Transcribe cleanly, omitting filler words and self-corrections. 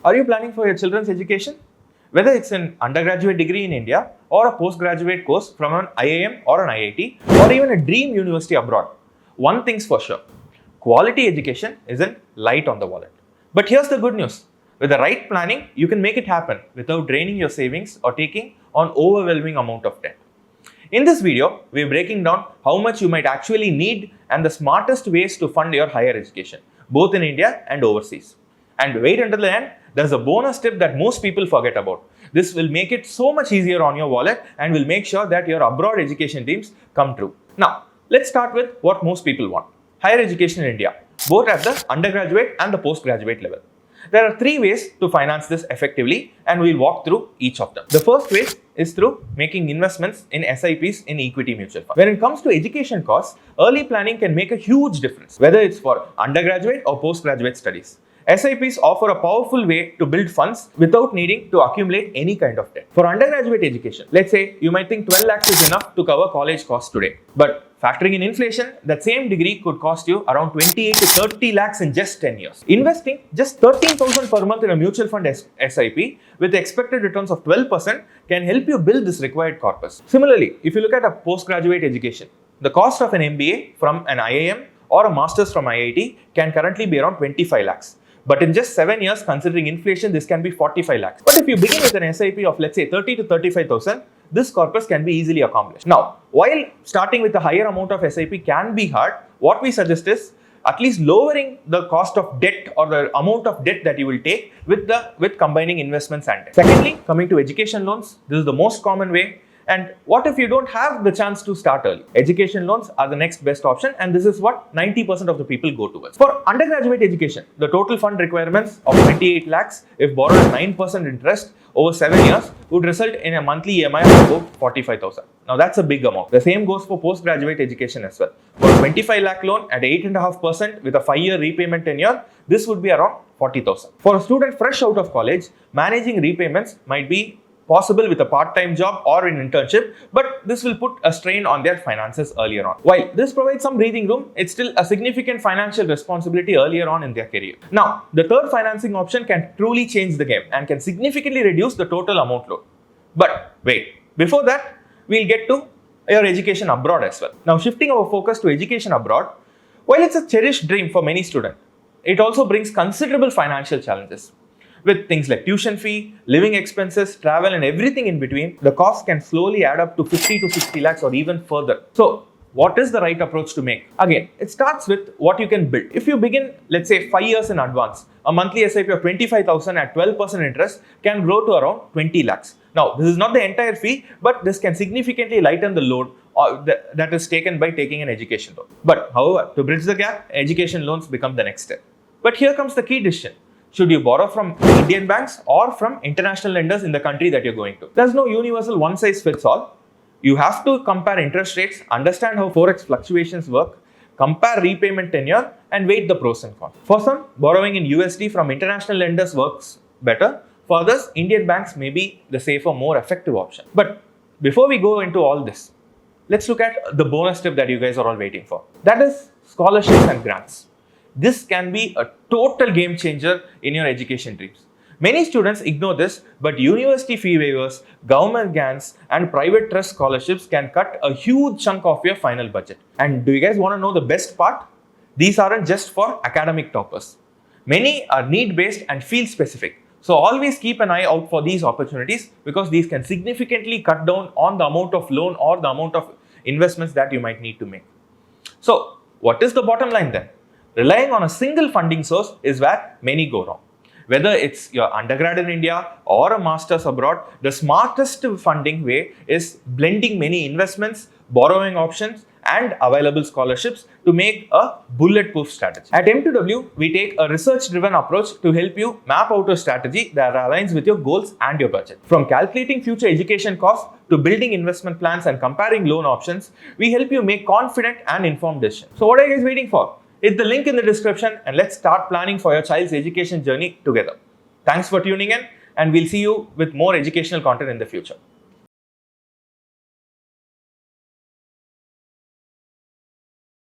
Are you planning for your children's education? Whether it's an undergraduate degree in India or a postgraduate course from an IIM or an IIT or even a dream university abroad, one thing's for sure, quality education isn't light on the wallet. But here's the good news. With the right planning, you can make it happen without draining your savings or taking on overwhelming amount of debt. In this video, we're breaking down how much you might actually need and the smartest ways to fund your higher education, both in India and overseas. And wait until the end, there's a bonus tip that most people forget about. This will make it so much easier on your wallet and will make sure that your abroad education dreams come true. Now, let's start with what most people want. Higher education in India, both at the undergraduate and the postgraduate level. There are three ways to finance this effectively and we'll walk through each of them. The first way is through making investments in SIPs in equity mutual funds. When it comes to education costs, early planning can make a huge difference, whether it's for undergraduate or postgraduate studies. SIPs offer a powerful way to build funds without needing to accumulate any kind of debt. For undergraduate education, let's say you might think 12 lakhs is enough to cover college costs today. But factoring in inflation, that same degree could cost you around 28 to 30 lakhs in just 10 years. Investing just 13,000 per month in a mutual fund SIP with expected returns of 12% can help you build this required corpus. Similarly, if you look at a postgraduate education, the cost of an MBA from an IIM or a master's from IIT can currently be around 25 lakhs. But in just 7 years, considering inflation, this can be 45 lakhs. But if you begin with an SIP of let's say 30 to 35,000, this corpus can be easily accomplished. Now, while starting with a higher amount of SIP can be hard, what we suggest is at least lowering the cost of debt or the amount of debt that you will take with combining investments and debt. Secondly, coming to education loans, this is the most common way. And what if you don't have the chance to start early? Education loans are the next best option, and this is what 90% of the people go towards. For undergraduate education, the total fund requirements of 28 lakhs, if borrowed at 9% interest over 7 years, would result in a monthly EMI of about 45,000. Now that's a big amount. The same goes for postgraduate education as well. For a 25 lakh loan at 8.5% with a 5-year repayment tenure, this would be around 40,000. For a student fresh out of college, managing repayments might be possible with a part-time job or an internship, but this will put a strain on their finances earlier on. While this provides some breathing room, it's still a significant financial responsibility earlier on in their career. Now, the third financing option can truly change the game and can significantly reduce the total amount loan. But wait, before that, we'll get to your education abroad as well. Now, shifting our focus to education abroad, while it's a cherished dream for many students, it also brings considerable financial challenges. With things like tuition fee, living expenses, travel and everything in between, the cost can slowly add up to 50 to 60 lakhs or even further. So, what is the right approach to make? Again, it starts with what you can build. If you begin, let's say 5 years in advance, a monthly SIP of 25,000 at 12% interest can grow to around 20 lakhs. Now, this is not the entire fee, but this can significantly lighten the load that is taken by taking an education loan. But however, to bridge the gap, education loans become the next step. But here comes the key decision. Should you borrow from Indian banks or from international lenders in the country that you're going to? There's no universal one-size-fits-all. You have to compare interest rates, understand how forex fluctuations work, compare repayment tenure, and weigh the pros and cons. For some, borrowing in USD from international lenders works better. For others, Indian banks may be the safer, more effective option. But before we go into all this, let's look at the bonus tip that you guys are all waiting for. That is scholarships and grants. This can be a total game changer in your education dreams. Many students ignore this, but university fee waivers, government grants, and private trust scholarships can cut a huge chunk of your final budget. And do you guys want to know the best part? These aren't just for academic toppers. Many are need-based and field-specific. So always keep an eye out for these opportunities because these can significantly cut down on the amount of loan or the amount of investments that you might need to make. So what is the bottom line then? Relying on a single funding source is where many go wrong. Whether it's your undergrad in India or a master's abroad, the smartest funding way is blending many investments, borrowing options, and available scholarships to make a bulletproof strategy. At M2W, we take a research-driven approach to help you map out a strategy that aligns with your goals and your budget. From calculating future education costs to building investment plans and comparing loan options, we help you make confident and informed decisions. So what are you guys waiting for? Hit the link in the description and let's start planning for your child's education journey together. Thanks for tuning in, and we'll see you with more educational content in the future.